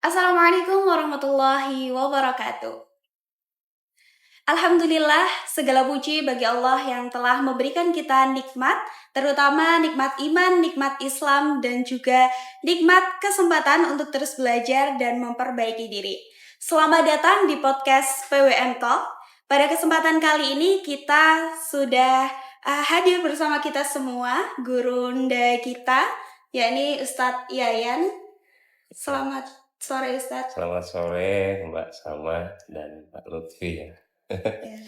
Assalamualaikum warahmatullahi wabarakatuh. Alhamdulillah, segala puji bagi Allah yang telah memberikan kita nikmat, terutama nikmat iman, nikmat Islam, dan juga nikmat kesempatan untuk terus belajar dan memperbaiki diri. Selamat datang di podcast PWM Talk. Pada kesempatan kali ini kita sudah hadir bersama kita semua, gurunda kita, yakni Ustadz Yayan. Selamat sore Ustadz. Selamat sore Mbak Salma dan Pak Lutfi ya. Ya.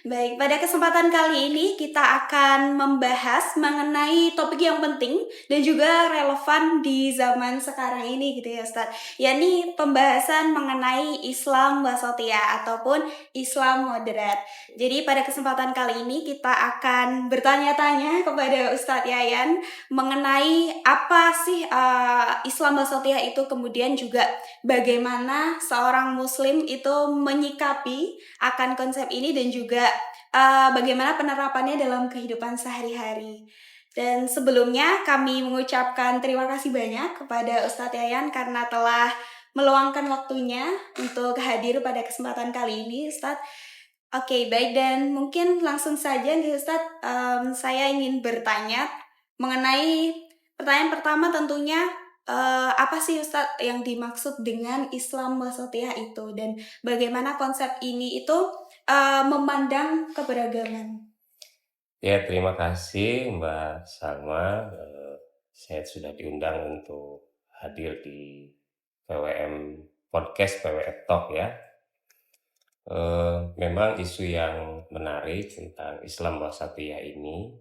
Baik, pada kesempatan kali ini kita akan membahas mengenai topik yang penting dan juga relevan di zaman sekarang ini gitu ya Ustaz. Yakni pembahasan mengenai Islam wasatiyah ataupun Islam moderat. Jadi pada kesempatan kali ini kita akan bertanya-tanya kepada Ustadz Yayan mengenai apa sih Islam wasatiyah itu, kemudian juga bagaimana seorang muslim itu menyikapi akan konsep ini dan juga bagaimana penerapannya dalam kehidupan sehari-hari. Dan sebelumnya kami mengucapkan terima kasih banyak kepada Ustadz Yayan karena telah meluangkan waktunya untuk hadir pada kesempatan kali ini Ustadz. Oke, baik, dan mungkin langsung saja nih Ustadz, saya ingin bertanya mengenai pertanyaan pertama tentunya, apa sih Ustadz yang dimaksud dengan Islam wasatiyah itu, dan bagaimana konsep ini itu memandang keberagaman. Ya, terima kasih Mbak Salma. Saya sudah diundang untuk hadir di PWM Podcast PWM Talk ya. Memang isu yang menarik tentang Islam wasatiyah ini,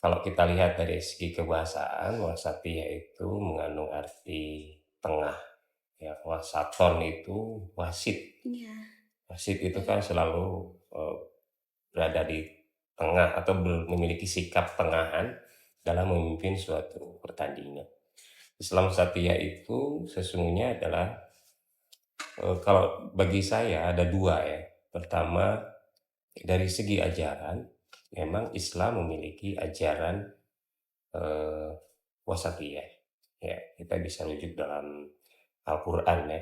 kalau kita lihat dari segi kebahasaan, wasatiyah itu mengandung arti tengah. Ya, wasaton itu wasit. Iya. Wasit itu kan selalu berada di tengah atau memiliki sikap tengahan dalam memimpin suatu pertandingan. Islam Satya itu sesungguhnya adalah kalau bagi saya ada dua ya. Pertama, dari segi ajaran, memang Islam memiliki ajaran wasatiyah. Ya, kita bisa rujuk dalam Al-Quran ya,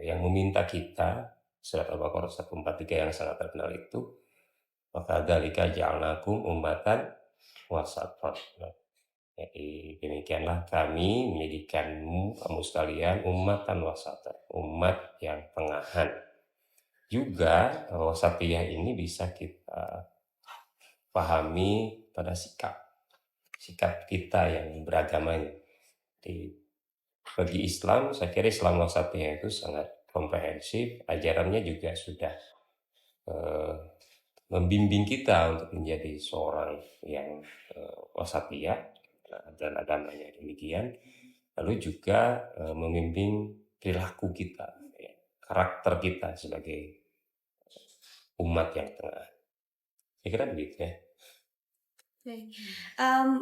yang meminta kita, surat Al-Baqarah 143 yang sangat terkenal itu, maka dalika ja'alnakum ummatan wasatan. Jadi demikianlah kami menjadikanmu, kamu sekalian, ummatan wasatan, umat yang tengahan. Juga wasatiyah ini bisa kita pahami pada sikap kita yang beragama ini. Bagi Islam, saya kira Islam wasatiyah itu sangat komprehensif, ajarannya juga sudah membimbing kita untuk menjadi seorang yang wasatiyah, dan agamanya demikian. Lalu juga membimbing perilaku kita, ya, karakter kita sebagai umat yang tengah. Saya kira begitu ya.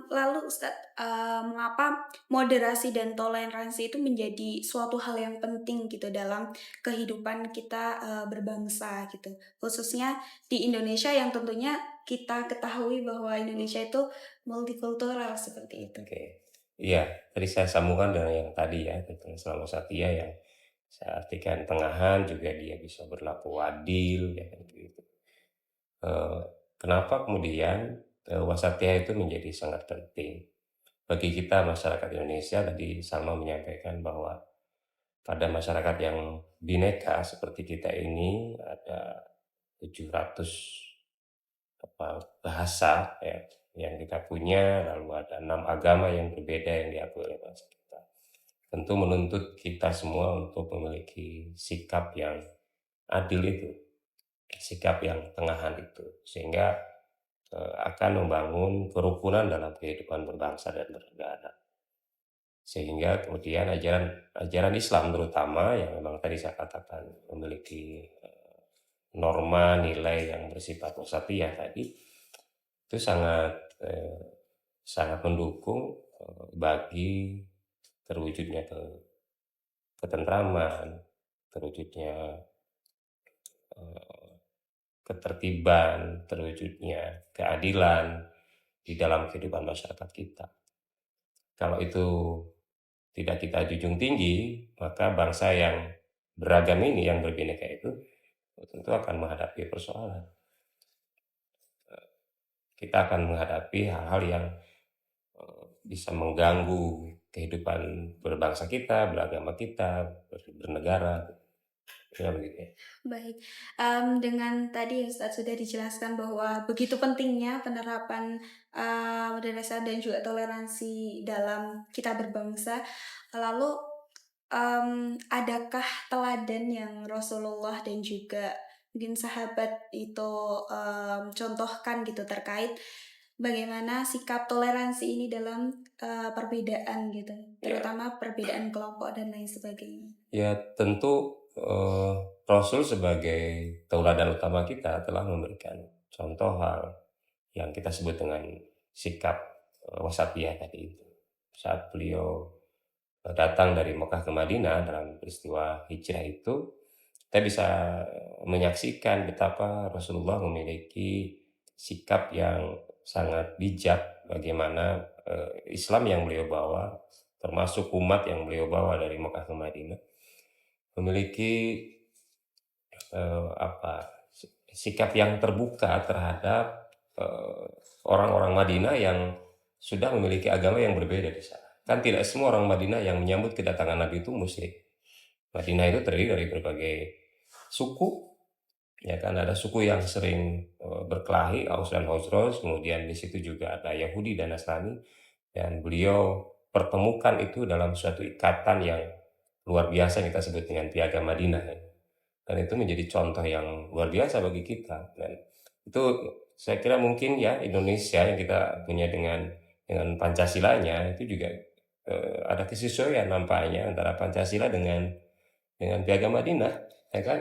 Lalu Ustadz, mengapa moderasi dan toleransi itu menjadi suatu hal yang penting gitu dalam kehidupan kita berbangsa gitu, khususnya di Indonesia yang tentunya kita ketahui bahwa Indonesia itu multikultural seperti itu. Oke, iya, tadi saya sambungkan dengan yang tadi ya tentang Islam wasatiyah yang saya artikan tengahan, juga dia bisa berlaku adil ya kan gitu. Kenapa kemudian wasatiyah itu menjadi sangat penting bagi kita masyarakat Indonesia? Tadi Salma menyampaikan bahwa pada masyarakat yang bineka seperti kita ini ada 700 bahasa ya, yang kita punya, lalu ada 6 agama yang berbeda yang diakui oleh bangsa kita. Tentu menuntut kita semua untuk memiliki sikap yang adil itu, sikap yang tengahan itu, sehingga akan membangun kerukunan dalam kehidupan berbangsa dan bernegara. Sehingga kemudian ajaran Islam terutama yang memang tadi saya katakan memiliki norma nilai yang bersifat wasatiyah tadi, itu sangat mendukung bagi terwujudnya ketentraman, terwujudnya ketertiban, terwujudnya keadilan di dalam kehidupan masyarakat kita. Kalau itu tidak kita junjung tinggi, maka bangsa yang beragam ini, yang berbineka itu tentu akan menghadapi persoalan. Kita akan menghadapi hal-hal yang bisa mengganggu kehidupan berbangsa kita, beragama kita, bernegara. Ya begitu ya. Baik, dengan tadi Ustadz sudah dijelaskan bahwa begitu pentingnya penerapan madrasah dan juga toleransi dalam kita berbangsa. Lalu, adakah teladan yang Rasulullah dan juga mungkin sahabat itu contohkan gitu terkait bagaimana sikap toleransi ini dalam perbedaan gitu, terutama perbedaan kelompok dan lain sebagainya? Ya tentu Rasul sebagai tauladan utama kita telah memberikan contoh hal yang kita sebut dengan sikap wasatiyah tadi itu. Saat beliau datang dari Mekah ke Madinah dalam peristiwa hijrah itu, kita bisa menyaksikan betapa Rasulullah memiliki sikap yang sangat bijak, bagaimana Islam yang beliau bawa, termasuk umat yang beliau bawa dari Mekah ke Madinah, memiliki sikap yang terbuka terhadap orang-orang Madinah yang sudah memiliki agama yang berbeda di sana. Kan tidak semua orang Madinah yang menyambut kedatangan Nabi itu musyrik. Madinah itu terdiri dari berbagai suku, ya kan, ada suku yang sering berkelahi, Aus dan Khazraj, kemudian di situ juga ada Yahudi dan Nasrani, dan beliau pertemukan itu dalam suatu ikatan yang luar biasa yang kita sebut dengan Piagam Madinah. Dan itu menjadi contoh yang luar biasa bagi kita. Dan itu saya kira mungkin ya Indonesia yang kita punya dengan Pancasilanya itu juga ada kesesuaian nampaknya antara Pancasila dengan Piagam Madinah, ya kan.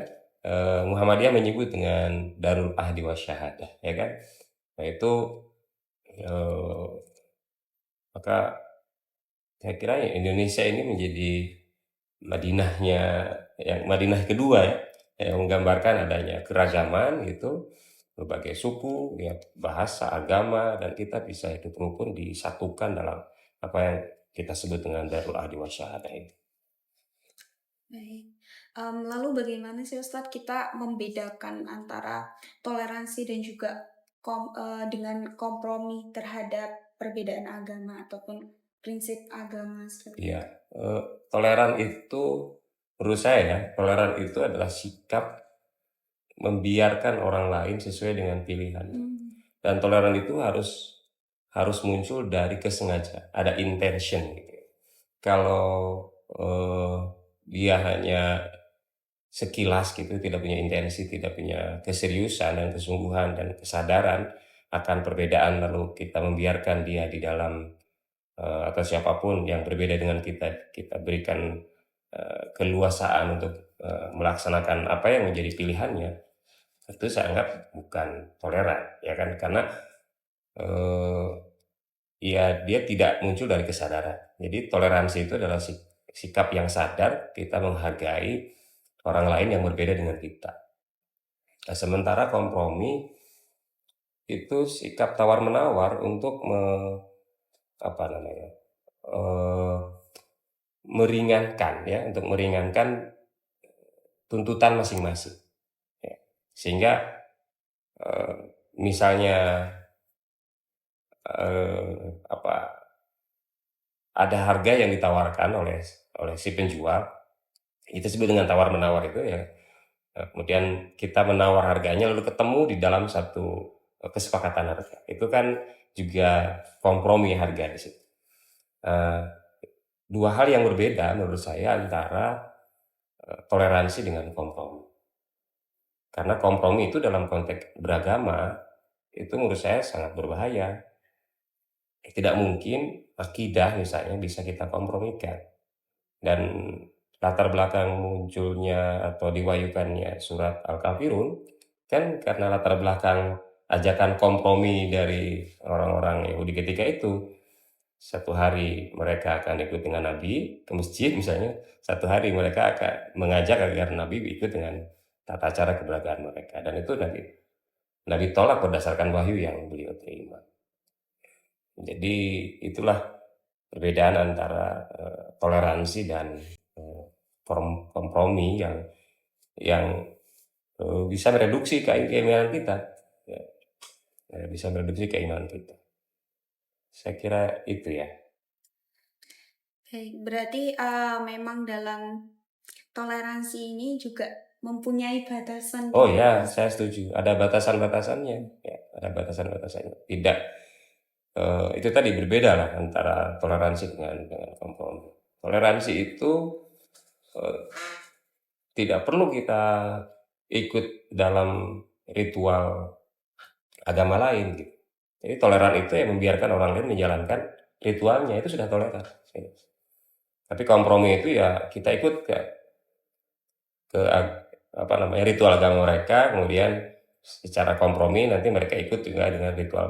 Muhammadiyah menyebut dengan Darul Ahdi Wasyahadah, ya kan. Nah itu maka saya kira Indonesia ini menjadi Madinahnya, yang Madinah kedua ya, yang menggambarkan adanya keragaman gitu, berbagai suku, ya, bahasa, agama, dan kita bisa hidup rukun disatukan dalam apa yang kita sebut dengan Darul Ahdi Wasyahadah ini. Baik. Lalu bagaimana sih Ustadz kita membedakan antara toleransi dan juga dengan kompromi terhadap perbedaan agama ataupun prinsip agama seperti Iya, itu? toleran itu menurut saya ya, toleran itu adalah sikap membiarkan orang lain sesuai dengan pilihannya. Dan toleran itu harus muncul dari kesengajaan, ada intention gitu. Kalau dia hanya sekilas gitu, tidak punya intensi, tidak punya keseriusan dan kesungguhan dan kesadaran akan perbedaan, lalu kita membiarkan dia di dalam atau siapapun yang berbeda dengan kita berikan keluasaan untuk melaksanakan apa yang menjadi pilihannya, itu saya anggap bukan toleran, ya kan, karena ya dia tidak muncul dari kesadaran. Jadi toleransi itu adalah sikap yang sadar kita menghargai orang lain yang berbeda dengan kita. Nah, sementara kompromi itu sikap tawar-menawar untuk meringankan ya, untuk meringankan tuntutan masing-masing. Ya. Sehingga misalnya ada harga yang ditawarkan oleh si penjual, itu disebut dengan tawar-menawar itu ya. Kemudian kita menawar harganya lalu ketemu di dalam satu kesepakatan harga. Itu kan juga kompromi harga di situ. Dua hal yang berbeda menurut saya antara toleransi dengan kompromi. Karena kompromi itu dalam konteks beragama itu menurut saya sangat berbahaya. Tidak mungkin akidah misalnya bisa kita kompromikan. Dan latar belakang munculnya atau diwahyukannya surat Al-Kafirun kan karena latar belakang ajakan kompromi dari orang-orang Yahudi ketika itu. Satu hari mereka akan ikut dengan Nabi ke masjid misalnya, satu hari mereka akan mengajak agar Nabi ikut dengan tata cara keberagaman mereka, dan itu Nabi tolak berdasarkan wahyu yang beliau terima. Jadi itulah perbedaan antara toleransi dan kompromi yang bisa mereduksi keimanan kita, ya, bisa mereduksi keimanan kita. Saya kira itu ya. Baik, berarti memang dalam toleransi ini juga mempunyai batasan. Oh ya, saya setuju. Ada batasan-batasannya, ya, ada batasan-batasannya. Tidak itu tadi berbeda lah antara toleransi dengan kompromi. Toleransi itu tidak perlu kita ikut dalam ritual agama lain gitu. Jadi toleran itu yang membiarkan orang lain menjalankan ritualnya, itu sudah toleran. Tapi kompromi itu ya kita ikut ke ritual agama mereka, kemudian secara kompromi nanti mereka ikut juga dengan ritual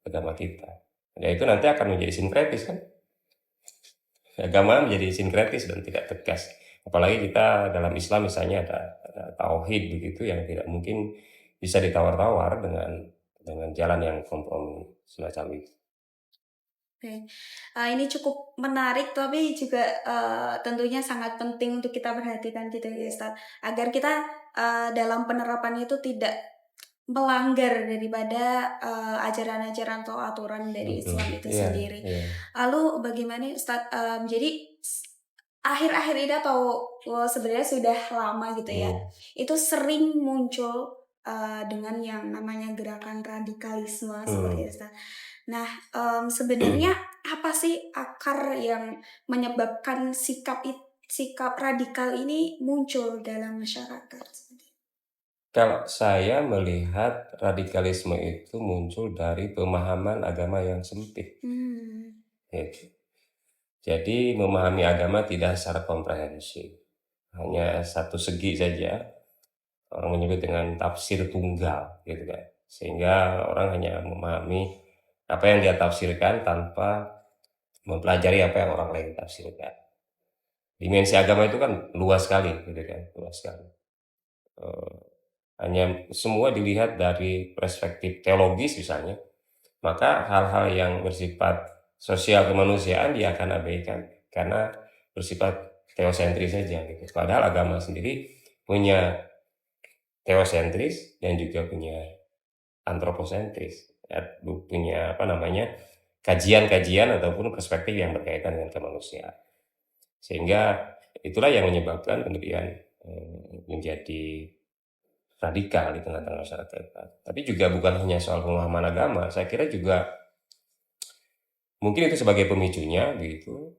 agama kita. Ya itu nanti akan menjadi sinkretis kan. Agama menjadi sinkretis dan tidak tegas. Apalagi kita dalam Islam misalnya ada tauhid begitu yang tidak mungkin bisa ditawar-tawar dengan jalan yang kompromi semacam itu. Oke. Ini cukup menarik tapi juga tentunya sangat penting untuk kita perhatikan gitu ya Ustaz, agar kita dalam penerapannya itu tidak melanggar daripada ajaran-ajaran atau aturan dari Islam itu sendiri. Lalu bagaimana Ustaz, jadi akhir-akhir ini atau sebenarnya sudah lama gitu ya, itu sering muncul dengan yang namanya gerakan radikalisme seperti itu Ustaz. Nah, sebenarnya apa sih akar yang menyebabkan sikap radikal ini muncul dalam masyarakat? Kalau saya melihat radikalisme itu muncul dari pemahaman agama yang sempit. Gitu. Jadi memahami agama tidak secara komprehensif, hanya satu segi saja. Orang menyebut dengan tafsir tunggal, gitu kan. Sehingga orang hanya memahami apa yang dia tafsirkan tanpa mempelajari apa yang orang lain tafsirkan. Dimensi agama itu kan luas sekali, gitu kan, luas sekali. Hanya semua dilihat dari perspektif teologis misalnya, maka hal-hal yang bersifat sosial kemanusiaan dia akan abaikan karena bersifat teosentris saja gitu. Padahal agama sendiri punya teosentris dan juga punya antroposentris, ya, punya kajian-kajian ataupun perspektif yang berkaitan dengan kemanusiaan. Sehingga itulah yang menyebabkan kemudian menjadi radikal di tengah-tengah masyarakat. Tapi juga bukan hanya soal pemahaman agama, saya kira juga mungkin itu sebagai pemicunya gitu.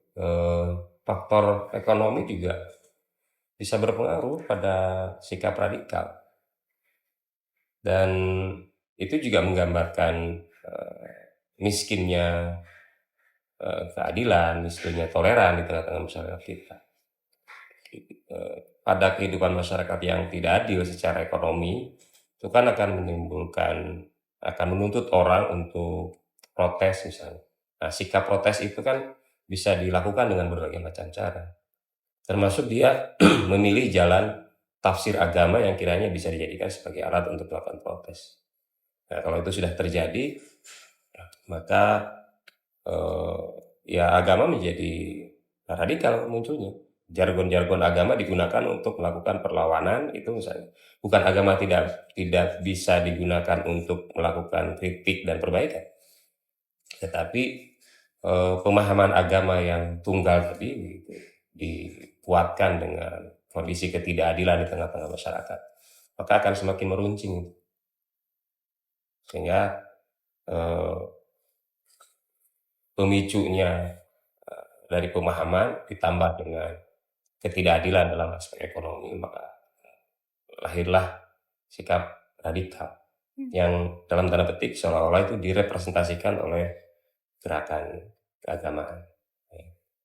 Faktor ekonomi juga bisa berpengaruh pada sikap radikal. Dan itu juga menggambarkan miskinnya keadilan, miskinnya toleran di tengah-tengah masyarakat kita. Pada kehidupan masyarakat yang tidak adil secara ekonomi, itu kan akan menuntut orang untuk protes misalnya. Nah, sikap protes itu kan bisa dilakukan dengan berbagai macam cara. Termasuk dia memilih jalan tafsir agama yang kiranya bisa dijadikan sebagai alat untuk melakukan protes. Nah, kalau itu sudah terjadi, maka ya agama menjadi radikal munculnya. Jargon-jargon agama digunakan untuk melakukan perlawanan, itu misalnya bukan agama tidak bisa digunakan untuk melakukan kritik dan perbaikan, tetapi pemahaman agama yang tunggal tadi gitu, dikuatkan dengan kondisi ketidakadilan di tengah-tengah masyarakat, maka akan semakin meruncing, sehingga pemicunya dari pemahaman ditambah dengan ketidakadilan dalam aspek ekonomi, maka lahirlah sikap radikal yang dalam tanda petik seolah-olah itu direpresentasikan oleh gerakan keagamaan.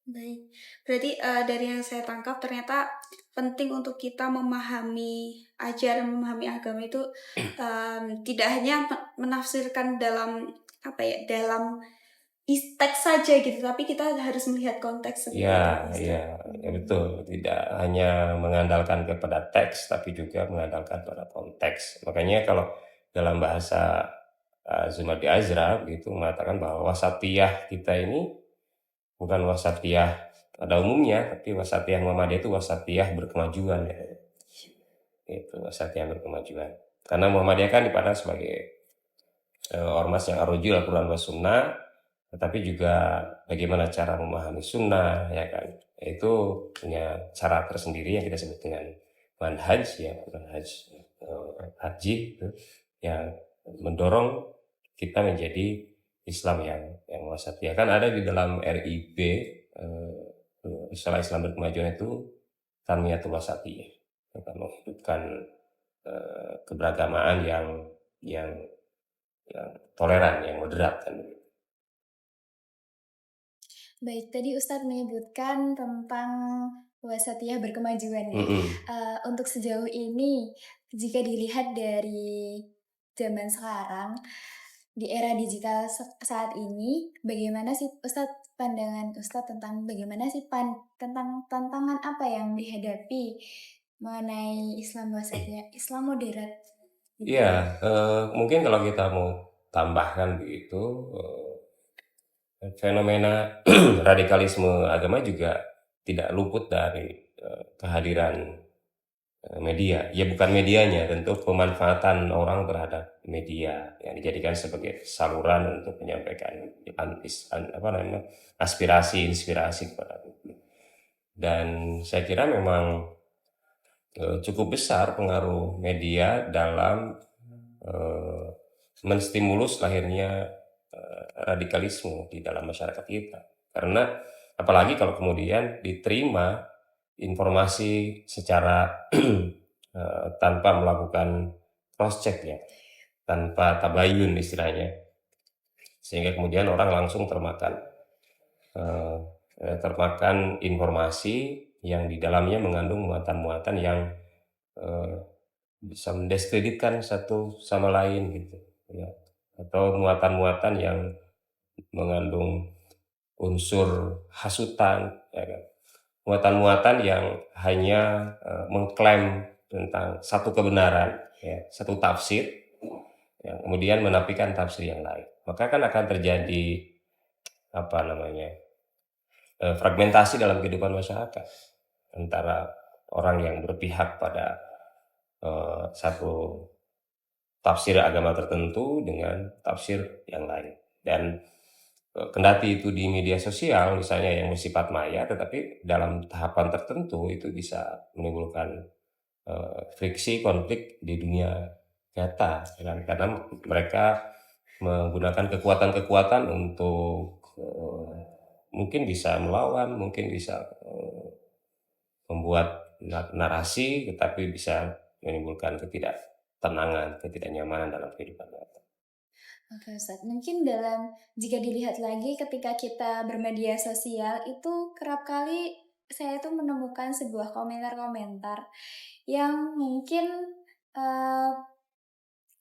Baik, berarti dari yang saya tangkap ternyata penting untuk kita memahami memahami agama itu tidak hanya menafsirkan dalam dalam teks saja gitu, tapi kita harus melihat konteks. Ya betul, tidak hanya mengandalkan kepada teks, tapi juga mengandalkan pada konteks. Makanya kalau dalam bahasa Zumardi Azra begitu mengatakan bahwa wasatiyah kita ini bukan wasatiyah pada umumnya, tapi wasatiyah Muhammadiyah itu wasatiyah berkemajuan ya. Itu wasatiyah berkemajuan. Karena Muhammadiyah kan dipandang sebagai ormas yang arujul Al-Quran wa Sunnah, tetapi juga bagaimana cara memahami Sunnah, ya kan? Itu punya cara tersendiri yang kita sebut dengan manhaj, ya, manhaj haji, gitu, yang mendorong kita menjadi Islam yang wasatiyah. Kan ada di dalam RIB, istilah Islam berkemajuan itu Tanmiyatul Wasatiyah, kita menghidupkan keberagamaan yang yang toleran, yang moderat kan. Baik, tadi Ustadz menyebutkan tentang wasatiyah berkemajuan ya. Untuk sejauh ini, jika dilihat dari zaman sekarang, di era digital saat ini, bagaimana sih Ustadz pandangan Ustadz tentang bagaimana sih tentang tantangan apa yang dihadapi mengenai Islam wasatiyah, Islam moderat? Iya, mungkin kalau kita mau tambahkan begitu, fenomena radikalisme agama juga tidak luput dari kehadiran media. Ya bukan medianya, tentu pemanfaatan orang terhadap media yang dijadikan sebagai saluran untuk menyampaikan aspirasi, inspirasi kepada publik. Dan saya kira memang cukup besar pengaruh media dalam menstimulus lahirnya radikalisme di dalam masyarakat kita. Karena apalagi kalau kemudian diterima informasi secara tanpa melakukan cross check ya, tanpa tabayun istilahnya, sehingga kemudian orang langsung termakan informasi yang di dalamnya mengandung muatan-muatan yang bisa mendiskreditkan satu sama lain gitu ya, atau muatan-muatan yang mengandung unsur hasutan, ya kan? Muatan-muatan yang hanya mengklaim tentang satu kebenaran, ya, satu tafsir, yang kemudian menafikan tafsir yang lain. Maka kan akan terjadi fragmentasi dalam kehidupan masyarakat antara orang yang berpihak pada satu tafsir agama tertentu dengan tafsir yang lain. Dan kendati itu di media sosial misalnya yang bersifat maya, tetapi dalam tahapan tertentu itu bisa menimbulkan friksi, konflik di dunia nyata, kan? Karena mereka menggunakan kekuatan-kekuatan untuk mungkin bisa melawan, mungkin bisa membuat narasi, tetapi bisa menimbulkan ketidaktenangan, ketidaknyamanan dalam kehidupan nyata. Oke Ustaz, mungkin jika dilihat lagi ketika kita bermedia sosial itu kerap kali saya itu menemukan sebuah komentar-komentar yang mungkin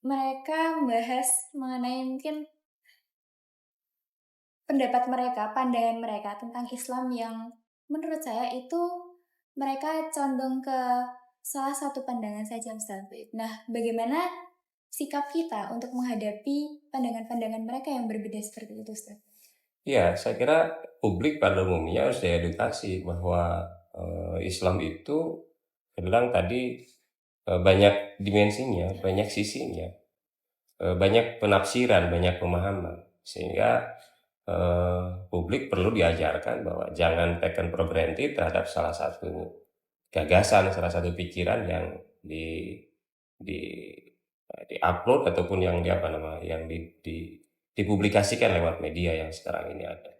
mereka membahas mengenai mungkin pendapat mereka, pandangan mereka tentang Islam yang menurut saya itu mereka condong ke salah satu pandangan saja Ustaz. Nah, bagaimana sikap kita untuk menghadapi pandangan-pandangan mereka yang berbeda seperti itu Ustaz? Ya, saya kira publik pada umumnya harus diedukasi bahwa Islam itu bilang tadi banyak dimensinya, banyak sisinya, banyak penafsiran, banyak pemahaman, sehingga publik perlu diajarkan bahwa jangan taken for granted terhadap salah satu gagasan, salah satu pikiran yang di upload ataupun yang dipublikasikan lewat media yang sekarang ini ada.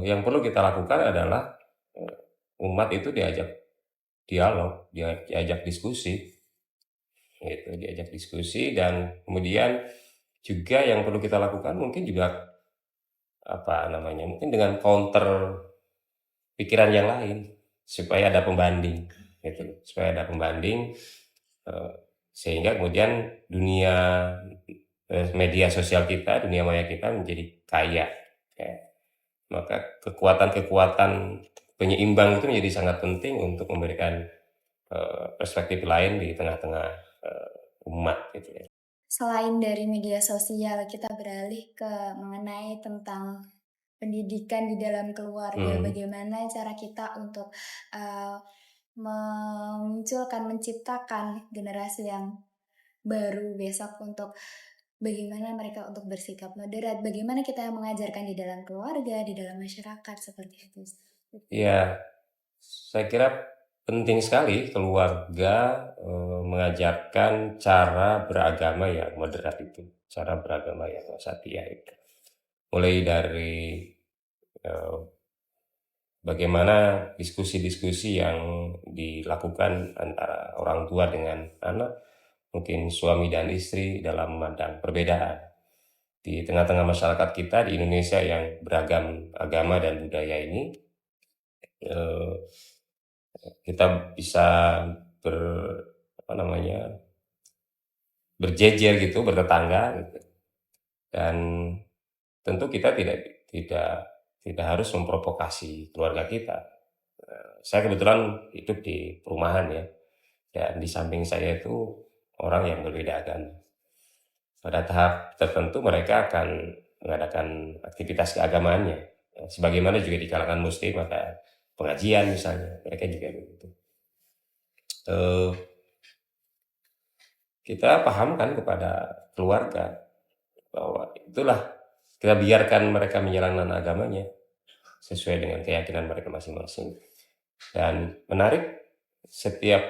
Yang perlu kita lakukan adalah umat itu diajak dialog, diajak diskusi, gitu, diajak diskusi, dan kemudian juga yang perlu kita lakukan mungkin juga mungkin dengan counter pikiran yang lain supaya ada pembanding, gitu, supaya ada pembanding sehingga kemudian dunia media sosial kita, dunia maya kita menjadi kaya. Ya. Maka kekuatan-kekuatan penyeimbang itu menjadi sangat penting untuk memberikan perspektif lain di tengah-tengah umat gitu ya. Selain dari media sosial, kita beralih ke mengenai tentang pendidikan di dalam keluarga, bagaimana cara kita untuk menciptakan generasi yang baru besok, untuk bagaimana mereka untuk bersikap moderat, bagaimana kita yang mengajarkan di dalam keluarga, di dalam masyarakat, seperti itu. Ya, saya kira penting sekali keluarga mengajarkan cara beragama yang moderat itu, cara beragama yang wasatiyah itu. Mulai dari bagaimana diskusi-diskusi yang dilakukan antara orang tua dengan anak, mungkin suami dan istri dalam memandang perbedaan. Di tengah-tengah masyarakat kita di Indonesia yang beragam agama dan budaya ini, kita bisa berjejer gitu, bertetangga gitu. Dan tentu kita tidak harus memprovokasi keluarga kita. Saya kebetulan hidup di perumahan ya, dan di samping saya itu orang yang berbeda agama. Pada tahap tertentu mereka akan mengadakan aktivitas keagamaannya, sebagaimana juga di kalangan muslim ada pengajian misalnya, mereka juga begitu. Kita pahamkan kepada keluarga bahwa itulah, kita biarkan mereka menjalankan agamanya sesuai dengan keyakinan mereka masing-masing. Dan menarik, setiap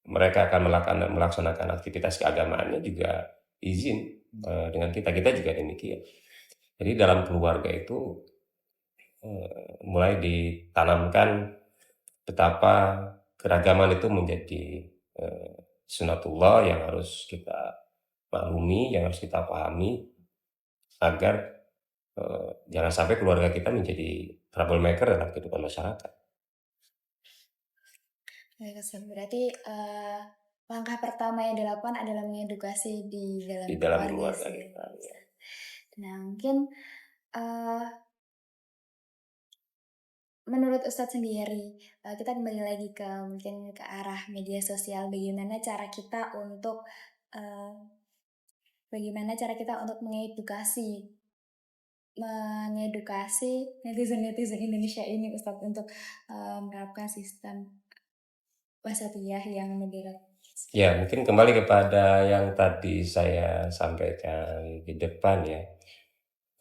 mereka akan melaksanakan aktivitas keagamaannya juga izin dengan kita juga demikian. Jadi dalam keluarga itu mulai ditanamkan betapa keragaman itu menjadi sunatullah yang harus kita maklumi, yang harus kita pahami, agar jangan sampai keluarga kita menjadi troublemaker dalam kehidupan masyarakat. Berarti langkah pertama yang dilakukan adalah mengedukasi di dalam keluarga kita. Nah, mungkin menurut Ustadz sendiri, kita kembali lagi mungkin ke arah media sosial. Bagaimana cara kita untuk mengedukasi netizen Indonesia ini, Ustadz, untuk menerapkan sistem wasatiyah yang moderat. Ya, mungkin kembali kepada yang tadi saya sampaikan di depan ya,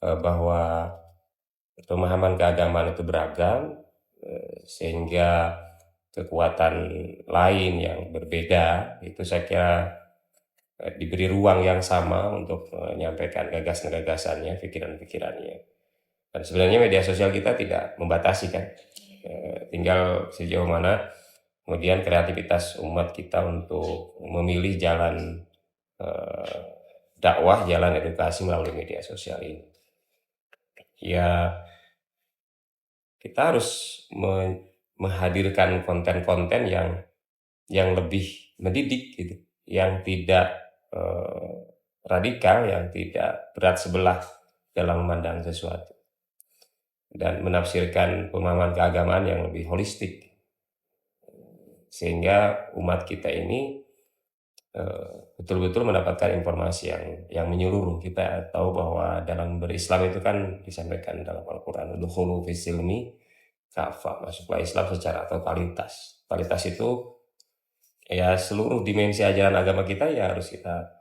bahwa pemahaman keagamaan itu beragam, sehingga kekuatan lain yang berbeda itu saya kira diberi ruang yang sama untuk menyampaikan gagasan-gagasannya, pikiran-pikirannya. Dan sebenarnya media sosial kita tidak membatasi kan, tinggal sejauh mana kemudian kreativitas umat kita untuk memilih jalan dakwah, jalan edukasi melalui media sosial ini. Ya, kita harus menghadirkan konten-konten yang lebih mendidik gitu, yang tidak radikal, yang tidak berat sebelah dalam memandang sesuatu, dan menafsirkan pemahaman keagamaan yang lebih holistik, sehingga umat kita ini betul-betul mendapatkan informasi yang menyeluruh. Kita tahu bahwa dalam berislam itu kan disampaikan dalam Al-Quran, udkhulu fis-silmi kafah, masuklah Islam secara totalitas. Totalitas itu ya seluruh dimensi ajaran agama kita ya harus kita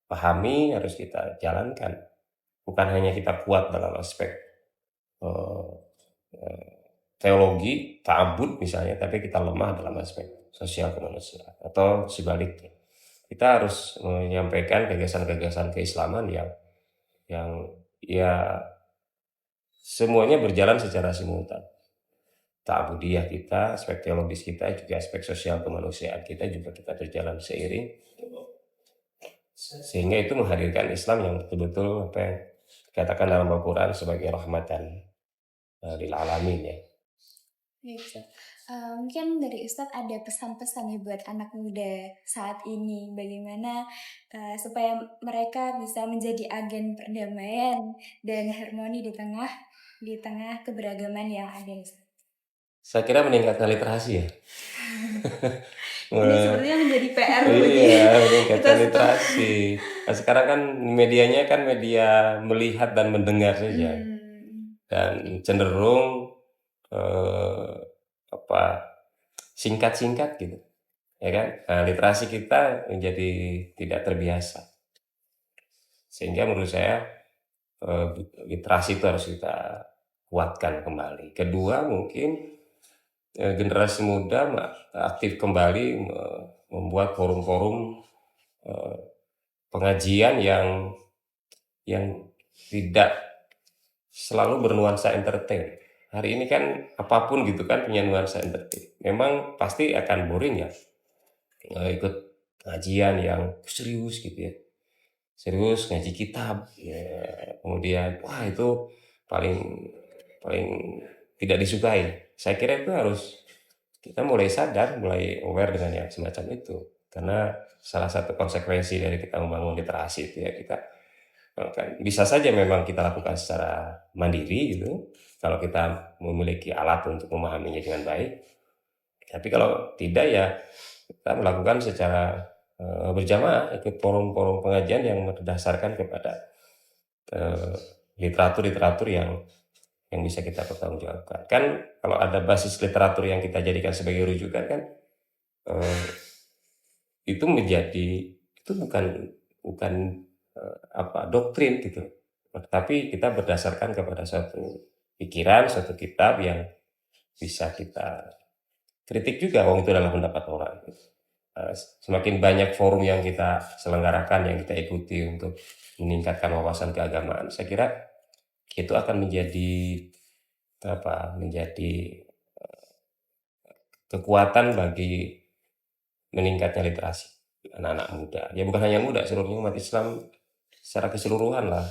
pahami, harus kita jalankan. Bukan hanya kita kuat dalam aspek teologi, ta'abud misalnya, tapi kita lemah dalam aspek sosial kemanusiaan, atau sebaliknya. Kita harus menyampaikan gagasan-gagasan keislaman yang ya semuanya berjalan secara simultan. Ta'abudiyah kita, aspek teologis kita, juga aspek sosial kemanusiaan kita juga kita berjalan seiring, sehingga itu menghadirkan Islam yang betul-betul apa yang dikatakan dalam Al-Quran sebagai rahmatan lil alamin ya. Mungkin dari Ustadz ada pesan-pesan nih buat anak muda saat ini, bagaimana supaya mereka bisa menjadi agen perdamaian dan harmoni di tengah keberagaman yang ada. Saya kira meningkatkan literasi ya. Ini sebenarnya menjadi PR. Iya, meningkatkan literasi. Nah, sekarang kan medianya kan media melihat dan mendengar saja. dan cenderung singkat-singkat gitu, ya kan? Nah, literasi kita menjadi tidak terbiasa, sehingga menurut saya literasi itu harus kita kuatkan kembali. Kedua, mungkin generasi muda aktif kembali membuat forum-forum pengajian yang tidak selalu bernuansa entertain. Hari ini kan apapun gitu kan punya nuansa entertain. Memang pasti akan boring ya, ikut pengajian yang serius gitu ya. Serius ngaji kitab, ya. Kemudian wah itu paling paling tidak disukai. Saya kira itu harus kita mulai sadar, mulai aware dengan yang semacam itu. Karena salah satu konsekuensi dari kita membangun literasi itu ya kita kan bisa saja memang kita lakukan secara mandiri gitu, kalau kita memiliki alat untuk memahaminya dengan baik. Tapi kalau tidak ya kita melakukan secara berjamaah, ikut forum-forum pengajian yang berdasarkan kepada literatur-literatur yang bisa kita pertanggungjawabkan. Kan kalau ada basis literatur yang kita jadikan sebagai rujukan kan itu bukan doktrin gitu, tapi kita berdasarkan kepada suatu pikiran, suatu kitab yang bisa kita kritik juga, itu adalah pendapat orang. Semakin banyak forum yang kita selenggarakan, yang kita ikuti untuk meningkatkan wawasan keagamaan, saya kira itu akan menjadi kekuatan bagi meningkatnya literasi anak-anak muda. Ya bukan hanya muda, seluruhnya umat Islam secara keseluruhan lah,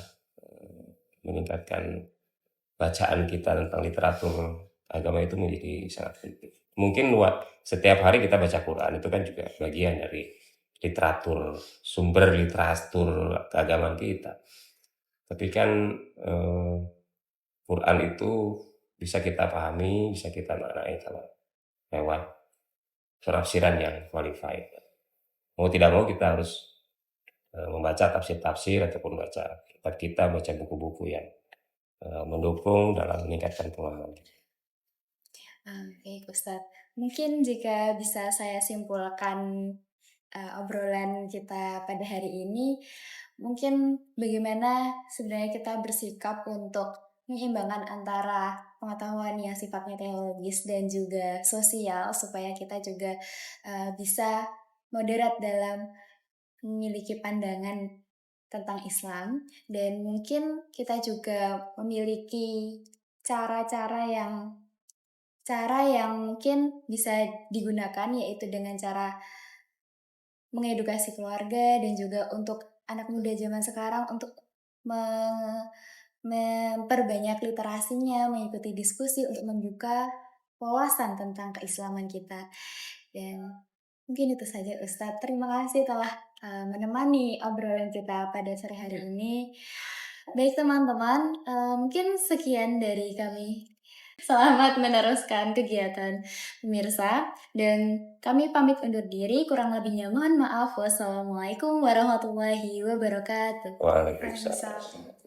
meningkatkan bacaan kita tentang literatur agama itu menjadi sangat penting. Mungkin setiap hari kita baca Quran, itu kan juga bagian dari sumber literatur keagamaan kita. Tapi kan Quran itu bisa kita pahami, bisa kita maknai kalau lewat penafsiran yang qualified. Mau tidak mau kita harus membaca tafsir-tafsir ataupun baca kitab kita, baca buku-buku yang mendukung dalam meningkatkan pemahaman. Oke, Ustadz. Mungkin jika bisa saya simpulkan obrolan kita pada hari ini, mungkin bagaimana sebenarnya kita bersikap untuk menyeimbangkan antara pengetahuan yang sifatnya teologis dan juga sosial, supaya kita juga bisa moderat dalam memiliki pandangan tentang Islam, dan mungkin kita juga memiliki cara-cara yang mungkin bisa digunakan, yaitu dengan cara mengedukasi keluarga dan juga untuk anak muda zaman sekarang untuk memperbanyak literasinya, mengikuti diskusi untuk membuka wawasan tentang keislaman kita. Dan mungkin itu saja Ustadz. Terima kasih telah menemani obrolan kita pada sore hari ini. Baik teman-teman, mungkin sekian dari kami. Selamat meneruskan kegiatan pemirsa, dan kami pamit undur diri. Kurang lebihnya mohon maaf. Wassalamualaikum warahmatullahi wabarakatuh. Waalaikumsalam.